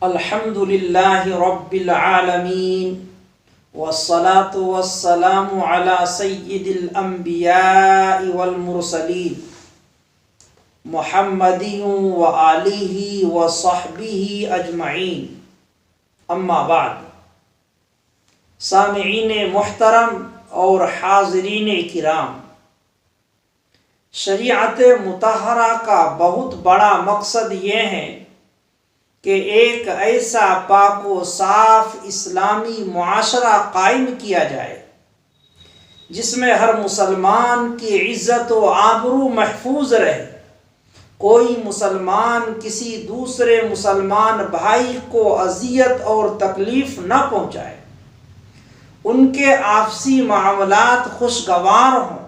الحمد للہ رب العالمین والصلاة والسلام علی سید الانبیاء والمرسلین محمد وآلہ وصحبہ اجمعین، اما بعد۔ سامعین محترم اور حاضرین کرام، شریعت مطہرہ کا بہت بڑا مقصد یہ ہے کہ ایک ایسا پاک و صاف اسلامی معاشرہ قائم کیا جائے جس میں ہر مسلمان کی عزت و آبرو محفوظ رہے، کوئی مسلمان کسی دوسرے مسلمان بھائی کو اذیت اور تکلیف نہ پہنچائے، ان کے آپسی معاملات خوشگوار ہوں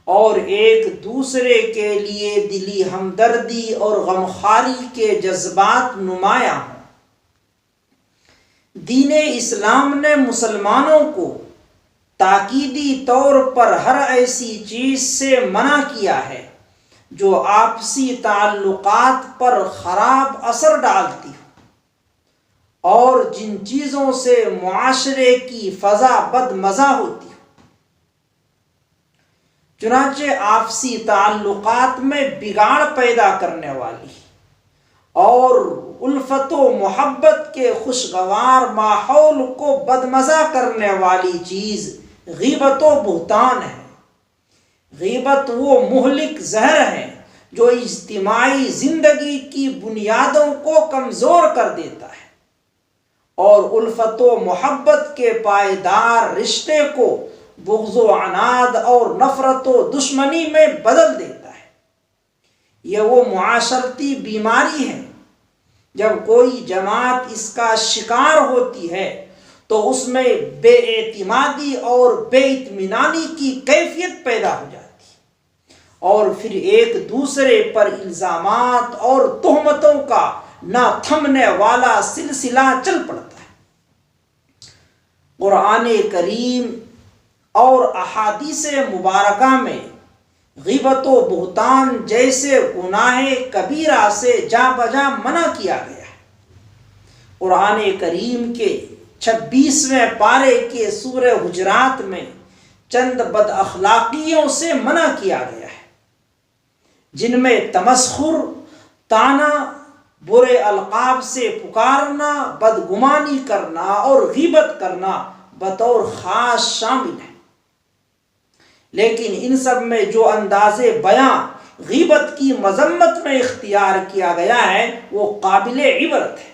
اور ایک دوسرے کے لیے دلی ہمدردی اور غمخواری کے جذبات نمایاں ہوں۔ دین اسلام نے مسلمانوں کو تاکیدی طور پر ہر ایسی چیز سے منع کیا ہے جو آپسی تعلقات پر خراب اثر ڈالتی ہو اور جن چیزوں سے معاشرے کی فضا بدمزہ ہوتی ہو۔ چنانچہ آپسی تعلقات میں بگاڑ پیدا کرنے والی اور الفت و محبت کے خوشگوار ماحول کو بدمزہ کرنے والی چیز غیبت و بہتان ہے۔ غیبت وہ مہلک زہر ہے جو اجتماعی زندگی کی بنیادوں کو کمزور کر دیتا ہے اور الفت و محبت کے پائیدار رشتے کو بغض و عناد اور نفرت و دشمنی میں بدل دیتا ہے۔ یہ وہ معاشرتی بیماری ہے، جب کوئی جماعت اس کا شکار ہوتی ہے تو اس میں بے اعتمادی اور بے اطمینانی کی کیفیت پیدا ہو جاتی ہے اور پھر ایک دوسرے پر الزامات اور تہمتوں کا نہ تھمنے والا سلسلہ چل پڑتا ہے۔ قرآن کریم اور احادیث مبارکہ میں غیبت و بہتان جیسے گناہ کبیرہ سے جا بجا منع کیا گیا ہے۔ قرآن کریم کے 26ویں پارے کے سورہ حجرات میں چند بد اخلاقیوں سے منع کیا گیا ہے، جن میں تمسخر، طعنہ، برے القاب سے پکارنا، بدگمانی کرنا اور غیبت کرنا بطور خاص شامل ہے۔ لیکن ان سب میں جو انداز بیاں غیبت کی مذمت میں اختیار کیا گیا ہے وہ قابل عبرت ہے۔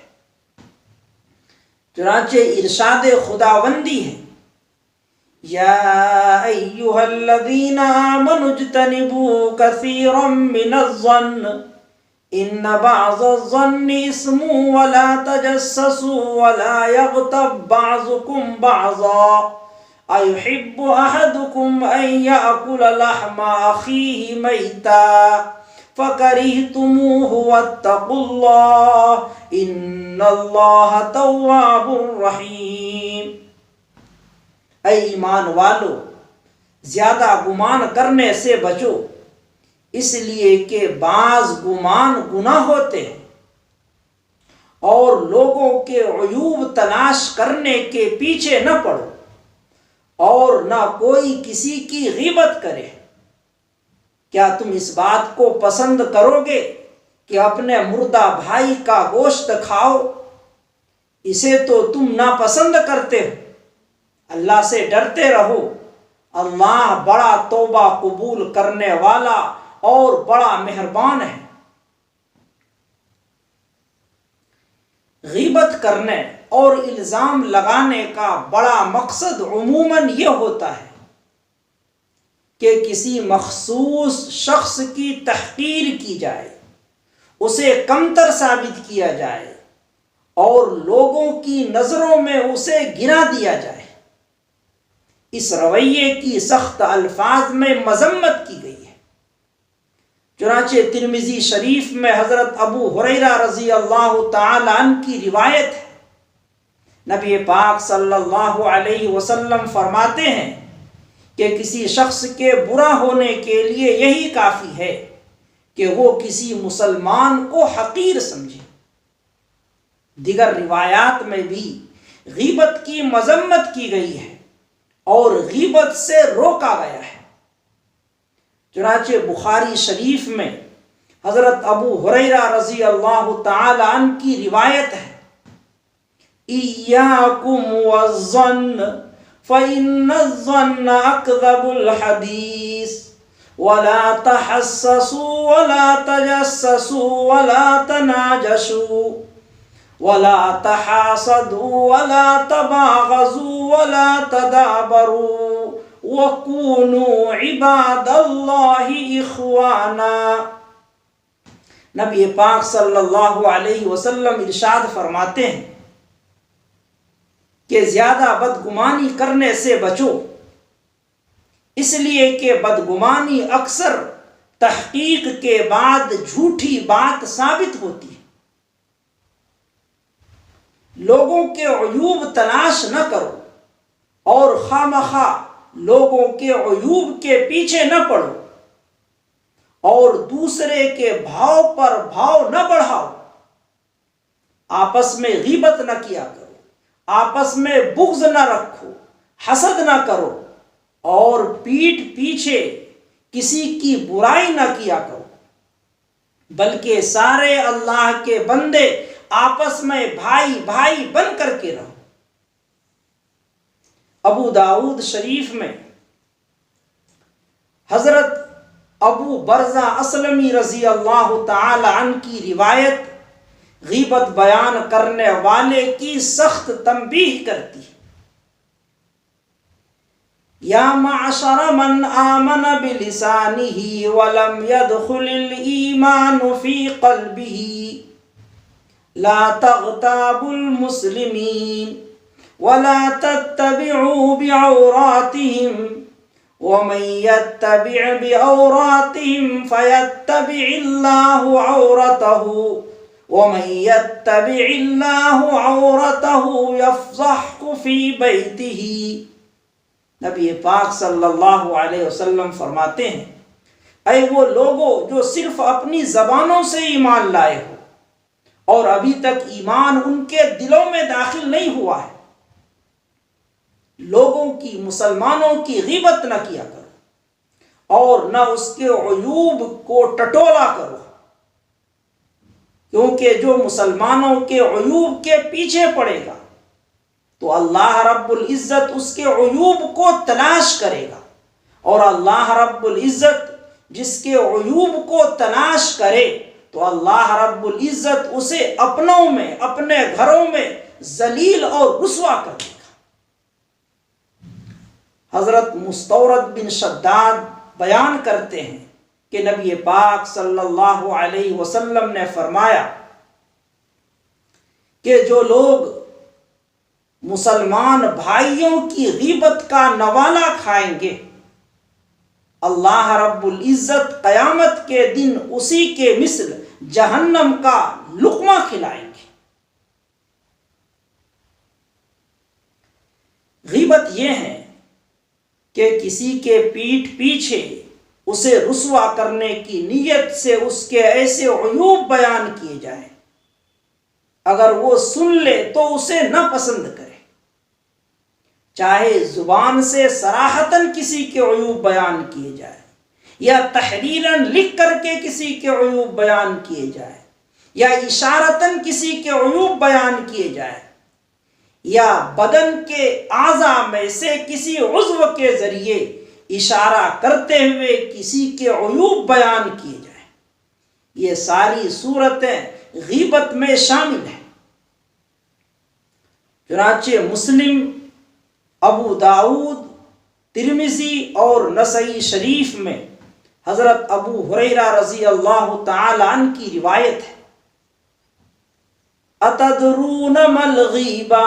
چنانچہ ارشاد خداوندی ہے، یا ایھا الذین آمنوا اجتنبوا کثیرا من الظن ان بعض الظن اسم ولا تجسسوا ولا یغتب بعضکم بعضا أَيُحِبُّ أَحَدُكُمْ أَن يَأْكُلَ لَحْمَ أَخِيهِ مَيْتًا فَكَرِهْتُمُوهُ وَاتَّقُوا اللَّهَ إِنَّ اللَّهَ تَوَّابٌ رَحِيمٌ۔ اے ایمان والو، زیادہ گمان کرنے سے بچو، اس لیے کہ بعض گمان گناہ ہوتے ہیں، اور لوگوں کے عیوب تلاش کرنے کے پیچھے نہ پڑو اور نہ کوئی کسی کی غیبت کرے۔ کیا تم اس بات کو پسند کرو گے کہ اپنے مردہ بھائی کا گوشت کھاؤ؟ اسے تو تم ناپسند کرتے ہو۔ اللہ سے ڈرتے رہو، اللہ بڑا توبہ قبول کرنے والا اور بڑا مہربان ہے۔ غیبت کرنے اور الزام لگانے کا بڑا مقصد عموماً یہ ہوتا ہے کہ کسی مخصوص شخص کی تحقیر کی جائے، اسے کمتر ثابت کیا جائے اور لوگوں کی نظروں میں اسے گرا دیا جائے۔ اس رویے کی سخت الفاظ میں مذمت کی گئی ہے۔ چنانچہ ترمذی شریف میں حضرت ابو ہریرہ رضی اللہ تعالی عنہ کی روایت ہے، نبی پاک صلی اللہ علیہ وسلم فرماتے ہیں کہ کسی شخص کے برا ہونے کے لیے یہی کافی ہے کہ وہ کسی مسلمان کو حقیر سمجھے۔ دیگر روایات میں بھی غیبت کی مذمت کی گئی ہے اور غیبت سے روکا گیا ہے۔ چنانچہ بخاری شریف میں حضرت ابو ہریرہ رضی اللہ تعالی عنہ کی روایت ہے، ایاکم والظن فإن الظن اکذب الحدیث ولا تحسسوا ولا تجسسوا ولا تناجشوا ولا تحاسدوا ولا تباغضوا ولا تدابروا وَكُونُوا عِبَادَ اللَّهِ إِخْوَانًا۔ نبی پاک صلی اللہ علیہ وسلم ارشاد فرماتے ہیں کہ زیادہ بدگمانی کرنے سے بچو، اس لیے کہ بدگمانی اکثر تحقیق کے بعد جھوٹی بات ثابت ہوتی ہے۔ لوگوں کے عیوب تلاش نہ کرو اور خواہ لوگوں کے عیوب کے پیچھے نہ پڑو اور دوسرے کے بھاؤ پر بھاؤ نہ بڑھاؤ۔ آپس میں غیبت نہ کیا کرو، آپس میں بغض نہ رکھو، حسد نہ کرو اور پیٹھ پیچھے کسی کی برائی نہ کیا کرو، بلکہ سارے اللہ کے بندے آپس میں بھائی بھائی بن کر کے رہو۔ ابو داؤد شریف میں حضرت ابو برزہ اسلمی رضی اللہ تعالی عنہ کی روایت غیبت بیان کرنے والے کی سخت تنبیہ کرتی ہے۔ یا معشر من آمن بلسانہ ولم يدخل الایمان فی قلبہ لا تغتابوا المسلمین ولا تتبعوا بعوراتهم ومن يتبع بعوراتهم فيتبع الله عورته ومن يتبع الله عورته يفضحه في بيته۔ نبی پاک صلی اللہ علیہ وسلم فرماتے ہیں، اے وہ لوگوں جو صرف اپنی زبانوں سے ایمان لائے ہو اور ابھی تک ایمان ان کے دلوں میں داخل نہیں ہوا ہے، لوگوں کی، مسلمانوں کی غیبت نہ کیا کرو اور نہ اس کے عیوب کو ٹٹولا کرو، کیونکہ جو مسلمانوں کے عیوب کے پیچھے پڑے گا تو اللہ رب العزت اس کے عیوب کو تلاش کرے گا، اور اللہ رب العزت جس کے عیوب کو تلاش کرے تو اللہ رب العزت اسے اپنوں میں، اپنے گھروں میں ذلیل اور رسوا کر دے گا۔ حضرت مستورد بن شداد بیان کرتے ہیں کہ نبی پاک صلی اللہ علیہ وسلم نے فرمایا کہ جو لوگ مسلمان بھائیوں کی غیبت کا نوالہ کھائیں گے، اللہ رب العزت قیامت کے دن اسی کے مثل جہنم کا لقمہ کھلائیں گے۔ غیبت یہ ہے کہ کسی کے پیٹھ پیچھے اسے رسوا کرنے کی نیت سے اس کے ایسے عیوب بیان کیے جائیں، اگر وہ سن لے تو اسے نہ پسند کرے، چاہے زبان سے صراحتاً کسی کے عیوب بیان کیے جائے یا تحریراً لکھ کر کے کسی کے عیوب بیان کیے جائے یا اشارتاً کسی کے عیوب بیان کیے جائے یا بدن کے اعضاء میں سے کسی عضو کے ذریعے اشارہ کرتے ہوئے کسی کے عیوب بیان کیے جائیں، یہ ساری صورتیں غیبت میں شامل ہیں۔ چنانچہ مسلم، ابو داؤد، ترمذی اور نسائی شریف میں حضرت ابو ہریرہ رضی اللہ تعالی عنہ کی روایت ہے، اتدرون ما الغیبہ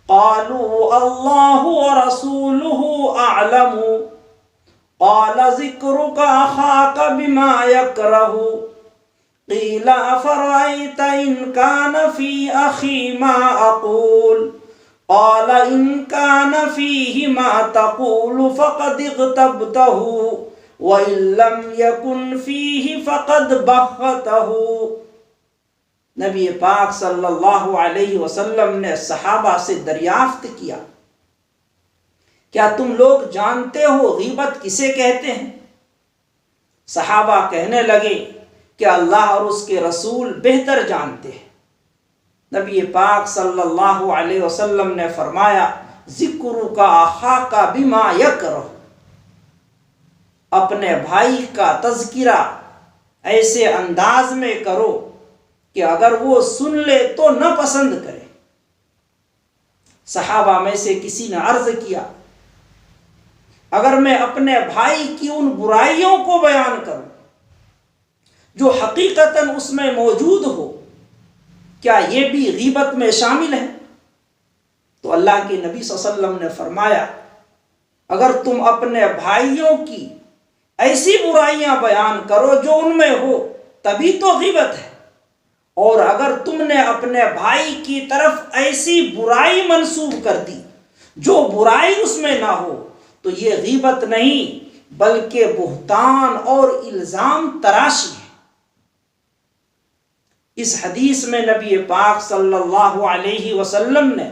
قالوا اللہ ورسولہ اعلم قال ذکرک اخاک بما یکرہ قیل افرأیت ان کان فی اخی ما اقول قال ان کان فیہ ما تقول فقد اغتبتہ وَإِن لَّمْ يَكُنْ فِيهِ فَقَدْ بَغَّتَهُ۔ نبی پاک صلی اللہ علیہ وسلم نے صحابہ سے دریافت کیا، کیا تم لوگ جانتے ہو غیبت کسے کہتے ہیں؟ صحابہ کہنے لگے کہ اللہ اور اس کے رسول بہتر جانتے ہیں۔ نبی پاک صلی اللہ علیہ وسلم نے فرمایا، ذکرک اخاک بما یکرہ، اپنے بھائی کا تذکرہ ایسے انداز میں کرو کہ اگر وہ سن لے تو نہ پسند کرے۔ صحابہ میں سے کسی نے عرض کیا، اگر میں اپنے بھائی کی ان برائیوں کو بیان کروں جو حقیقتاً اس میں موجود ہو، کیا یہ بھی غیبت میں شامل ہے؟ تو اللہ کے نبی صلی اللہ علیہ وسلم نے فرمایا، اگر تم اپنے بھائیوں کی ایسی برائیاں بیان کرو جو ان میں ہو تبھی تو غیبت ہے، اور اگر تم نے اپنے بھائی کی طرف ایسی برائی منسوب کر دی جو برائی اس میں نہ ہو تو یہ غیبت نہیں بلکہ بہتان اور الزام تراشی ہے۔ اس حدیث میں نبی پاک صلی اللہ علیہ وسلم نے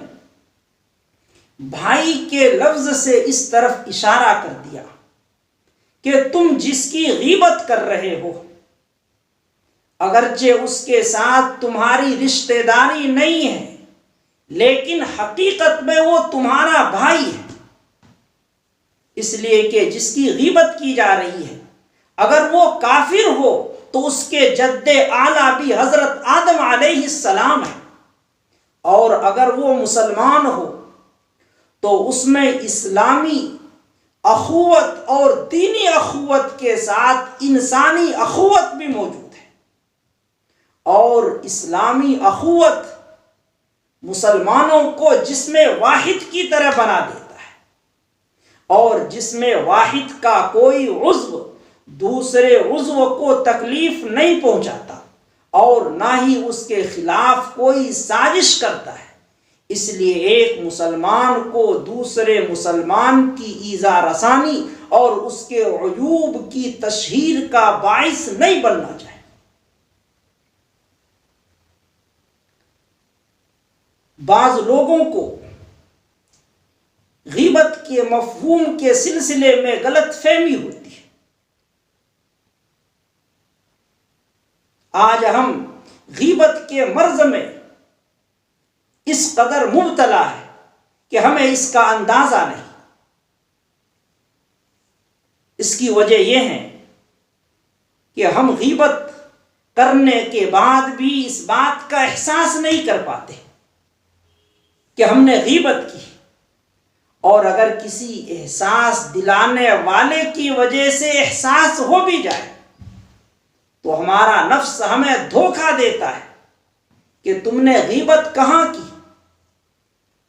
بھائی کے لفظ سے اس طرف اشارہ کر دیا کہ تم جس کی غیبت کر رہے ہو، اگرچہ اس کے ساتھ تمہاری رشتہ داری نہیں ہے لیکن حقیقت میں وہ تمہارا بھائی ہے، اس لیے کہ جس کی غیبت کی جا رہی ہے اگر وہ کافر ہو تو اس کے جد اعلیٰ بھی حضرت آدم علیہ السلام ہے، اور اگر وہ مسلمان ہو تو اس میں اسلامی اخوت اور دینی اخوت کے ساتھ انسانی اخوت بھی موجود ہے، اور اسلامی اخوت مسلمانوں کو جسم واحد کی طرح بنا دیتا ہے، اور جسم واحد کا کوئی عضو دوسرے عضو کو تکلیف نہیں پہنچاتا اور نہ ہی اس کے خلاف کوئی سازش کرتا ہے، اس لیے ایک مسلمان کو دوسرے مسلمان کی ایذا رسانی اور اس کے عیوب کی تشہیر کا باعث نہیں بننا چاہیے۔ بعض لوگوں کو غیبت کے مفہوم کے سلسلے میں غلط فہمی ہوتی ہے۔ آج ہم غیبت کے مرض میں اس قدر مبتلا ہے کہ ہمیں اس کا اندازہ نہیں۔ اس کی وجہ یہ ہے کہ ہم غیبت کرنے کے بعد بھی اس بات کا احساس نہیں کر پاتے کہ ہم نے غیبت کی، اور اگر کسی احساس دلانے والے کی وجہ سے احساس ہو بھی جائے تو ہمارا نفس ہمیں دھوکہ دیتا ہے کہ تم نے غیبت کہاں کی،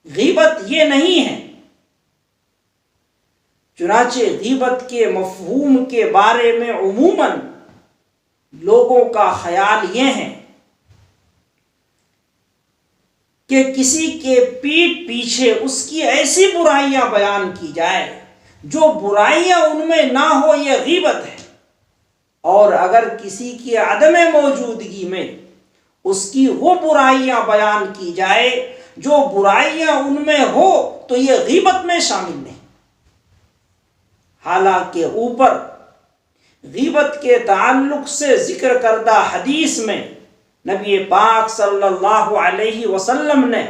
غیبت یہ نہیں ہے۔ چنانچہ غیبت کے مفہوم کے بارے میں عموماً لوگوں کا خیال یہ ہے کہ کسی کے پیٹھ پیچھے اس کی ایسی برائیاں بیان کی جائے جو برائیاں ان میں نہ ہو، یہ غیبت ہے، اور اگر کسی کی عدم موجودگی میں اس کی وہ برائیاں بیان کی جائے جو برائیاں ان میں ہو تو یہ غیبت میں شامل نہیں۔ حالانکہ اوپر غیبت کے تعلق سے ذکر کردہ حدیث میں نبی پاک صلی اللہ علیہ وسلم نے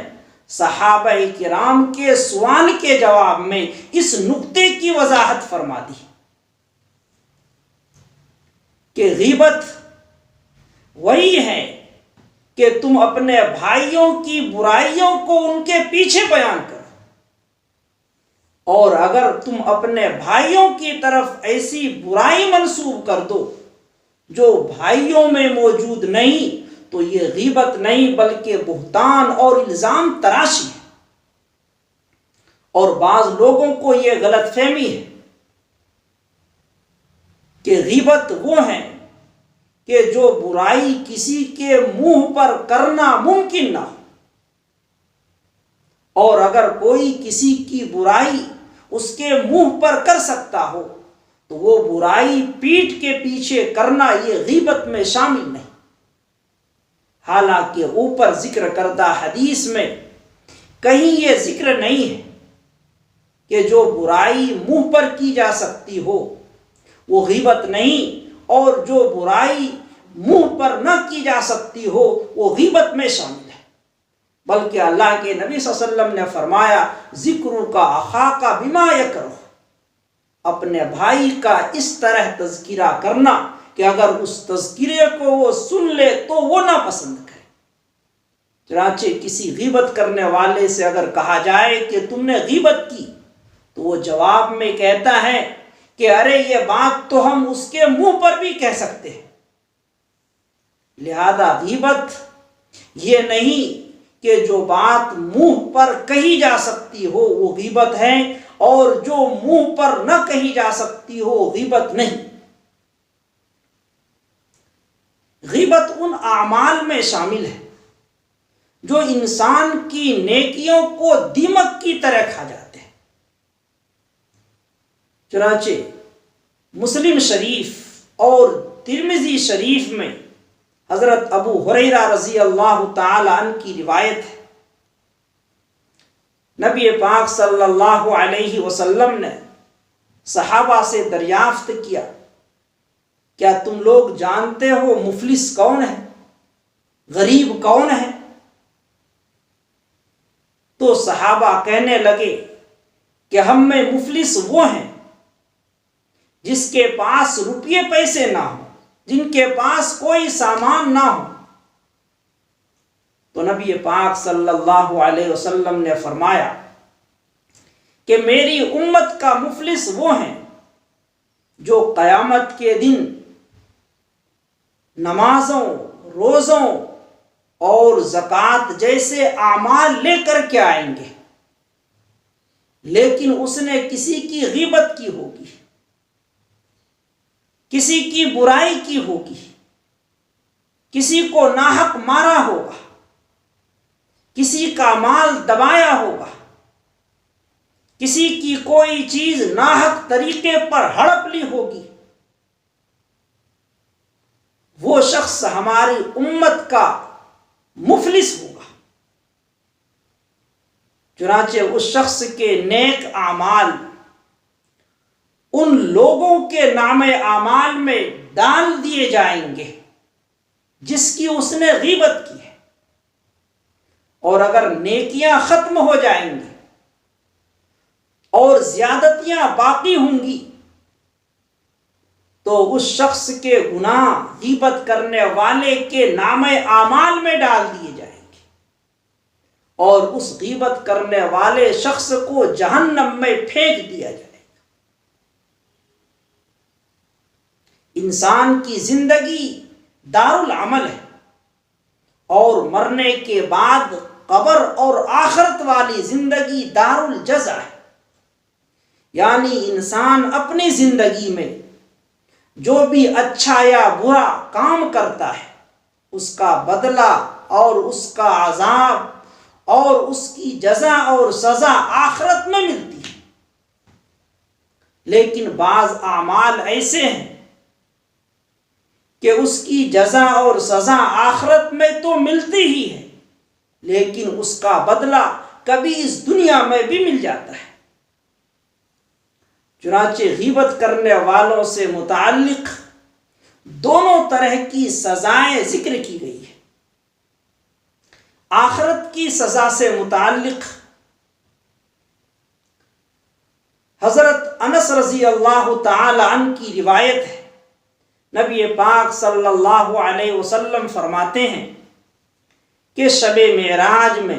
صحابہ کرام کے سوال کے جواب میں اس نکتے کی وضاحت فرما دی کہ غیبت وہی ہے کہ تم اپنے بھائیوں کی برائیوں کو ان کے پیچھے بیان کرو، اور اگر تم اپنے بھائیوں کی طرف ایسی برائی منسوب کر دو جو بھائیوں میں موجود نہیں تو یہ غیبت نہیں بلکہ بہتان اور الزام تراشی ہے۔ اور بعض لوگوں کو یہ غلط فہمی ہے کہ غیبت وہ ہے کہ جو برائی کسی کے منہ پر کرنا ممکن نہ ہو، اور اگر کوئی کسی کی برائی اس کے منہ پر کر سکتا ہو تو وہ برائی پیٹھ کے پیچھے کرنا یہ غیبت میں شامل نہیں۔ حالانکہ اوپر ذکر کردہ حدیث میں کہیں یہ ذکر نہیں ہے کہ جو برائی منہ پر کی جا سکتی ہو وہ غیبت نہیں، اور جو برائی منہ پر نہ کی جا سکتی ہو وہ غیبت میں شامل ہے، بلکہ اللہ کے نبی صلی اللہ علیہ وسلم نے فرمایا ذکر کا اخاک بما یکرہ، اپنے بھائی کا اس طرح تذکرہ کرنا کہ اگر اس تذکرے کو وہ سن لے تو وہ نہ پسند کرے۔ چنانچہ کسی غیبت کرنے والے سے اگر کہا جائے کہ تم نے غیبت کی تو وہ جواب میں کہتا ہے کہ ارے یہ بات تو ہم اس کے منہ پر بھی کہہ سکتے ہیں۔ لہذا غیبت یہ نہیں کہ جو بات منہ پر کہی جا سکتی ہو وہ غیبت ہے، اور جو منہ پر نہ کہی جا سکتی ہو غیبت نہیں۔ غیبت ان اعمال میں شامل ہے جو انسان کی نیکیوں کو دیمک کی طرح کھا جاتے ہیں۔ چنانچہ مسلم شریف اور ترمذی شریف میں حضرت ابو ہریرہ رضی اللہ تعالی عنہ کی روایت ہے، نبی پاک صلی اللہ علیہ وسلم نے صحابہ سے دریافت کیا کیا تم لوگ جانتے ہو مفلس کون ہے، غریب کون ہے؟ تو صحابہ کہنے لگے کہ ہم میں مفلس وہ ہیں جس کے پاس روپیے پیسے نہ ہوں، جن کے پاس کوئی سامان نہ ہو۔ تو نبی پاک صلی اللہ علیہ وسلم نے فرمایا کہ میری امت کا مفلس وہ ہیں جو قیامت کے دن نمازوں، روزوں اور زکوٰۃ جیسے اعمال لے کر کے آئیں گے، لیکن اس نے کسی کی غیبت کی ہوگی، کسی کی برائی کی ہوگی، کسی کو ناحق مارا ہوگا، کسی کا مال دبایا ہوگا، کسی کی کوئی چیز ناحق طریقے پر ہڑپ لی ہوگی۔ وہ شخص ہماری امت کا مفلس ہوگا۔ چنانچہ اس شخص کے نیک اعمال ان لوگوں کے نام اعمال میں ڈال دیے جائیں گے جس کی اس نے غیبت کی ہے، اور اگر نیکیاں ختم ہو جائیں گی اور زیادتیاں باقی ہوں گی تو اس شخص کے گناہ غیبت کرنے والے کے نام اعمال میں ڈال دیے جائیں گے، اور اس غیبت کرنے والے شخص کو جہنم میں پھینک دیا جائے گا۔ انسان کی زندگی دار العمل ہے، اور مرنے کے بعد قبر اور آخرت والی زندگی دار الجزا ہے، یعنی انسان اپنی زندگی میں جو بھی اچھا یا برا کام کرتا ہے اس کا بدلہ اور اس کا عذاب اور اس کی جزا اور سزا آخرت میں ملتی ہے۔ لیکن بعض اعمال ایسے ہیں کہ اس کی جزا اور سزا آخرت میں تو ملتی ہی ہے، لیکن اس کا بدلہ کبھی اس دنیا میں بھی مل جاتا ہے۔ چنانچہ غیبت کرنے والوں سے متعلق دونوں طرح کی سزائیں ذکر کی گئی ہے۔ آخرت کی سزا سے متعلق حضرت انس رضی اللہ تعالی عنہ کی روایت ہے، نبی پاک صلی اللہ علیہ وسلم فرماتے ہیں کہ شب معراج میں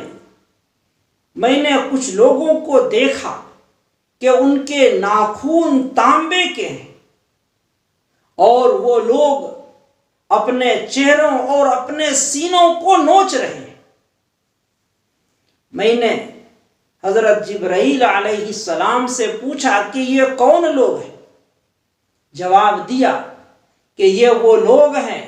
میں نے کچھ لوگوں کو دیکھا کہ ان کے ناخون تانبے کے ہیں، اور وہ لوگ اپنے چہروں اور اپنے سینوں کو نوچ رہے ہیں۔ میں نے حضرت جبرائیل علیہ السلام سے پوچھا کہ یہ کون لوگ ہیں؟ جواب دیا کہ یہ وہ لوگ ہیں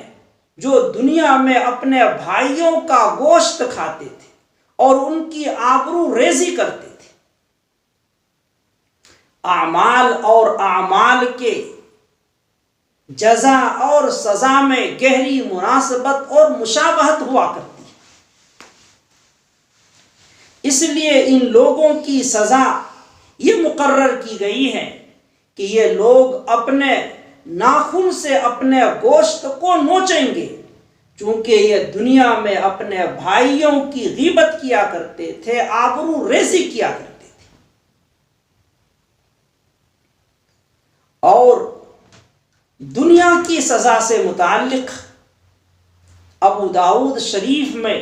جو دنیا میں اپنے بھائیوں کا گوشت کھاتے تھے اور ان کی آبرو ریزی کرتے تھے۔ اعمال اور اعمال کے جزا اور سزا میں گہری مناسبت اور مشابہت ہوا کرتی ہے۔ اس لیے ان لوگوں کی سزا یہ مقرر کی گئی ہے کہ یہ لوگ اپنے ناخن سے اپنے گوشت کو نوچیں گے، چونکہ یہ دنیا میں اپنے بھائیوں کی غیبت کیا کرتے تھے، آبرو ریزی کیا کرتے تھے۔ اور دنیا کی سزا سے متعلق ابو داؤد شریف میں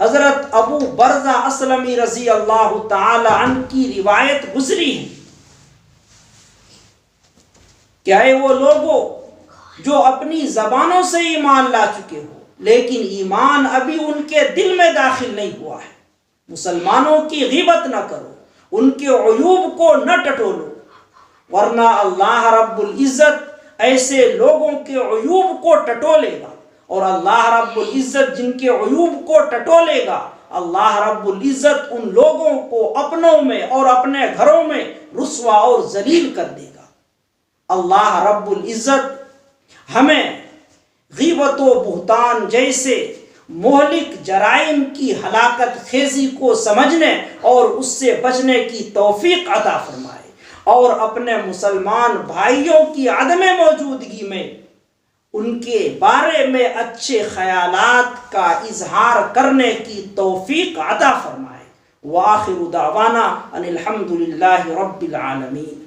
حضرت ابو برزہ اسلمی رضی اللہ تعالی عنہ کی روایت گزری ہے کہ اے وہ لوگوں جو اپنی زبانوں سے ایمان لا چکے ہو لیکن ایمان ابھی ان کے دل میں داخل نہیں ہوا ہے، مسلمانوں کی غیبت نہ کرو، ان کے عیوب کو نہ ٹٹولو، ورنہ اللہ رب العزت ایسے لوگوں کے عیوب کو ٹٹولے گا، اور اللہ رب العزت جن کے عیوب کو ٹٹولے گا، اللہ رب العزت ان لوگوں کو اپنوں میں اور اپنے گھروں میں رسوا اور ذلیل کر دے گا۔ اللہ رب العزت ہمیں غیبت و بہتان جیسے مہلک جرائم کی ہلاکت خیزی کو سمجھنے اور اس سے بچنے کی توفیق عطا فرمائے، اور اپنے مسلمان بھائیوں کی عدم موجودگی میں ان کے بارے میں اچھے خیالات کا اظہار کرنے کی توفیق عطا فرمائے۔ وآخر دعوانا ان الحمد للہ رب العالمین۔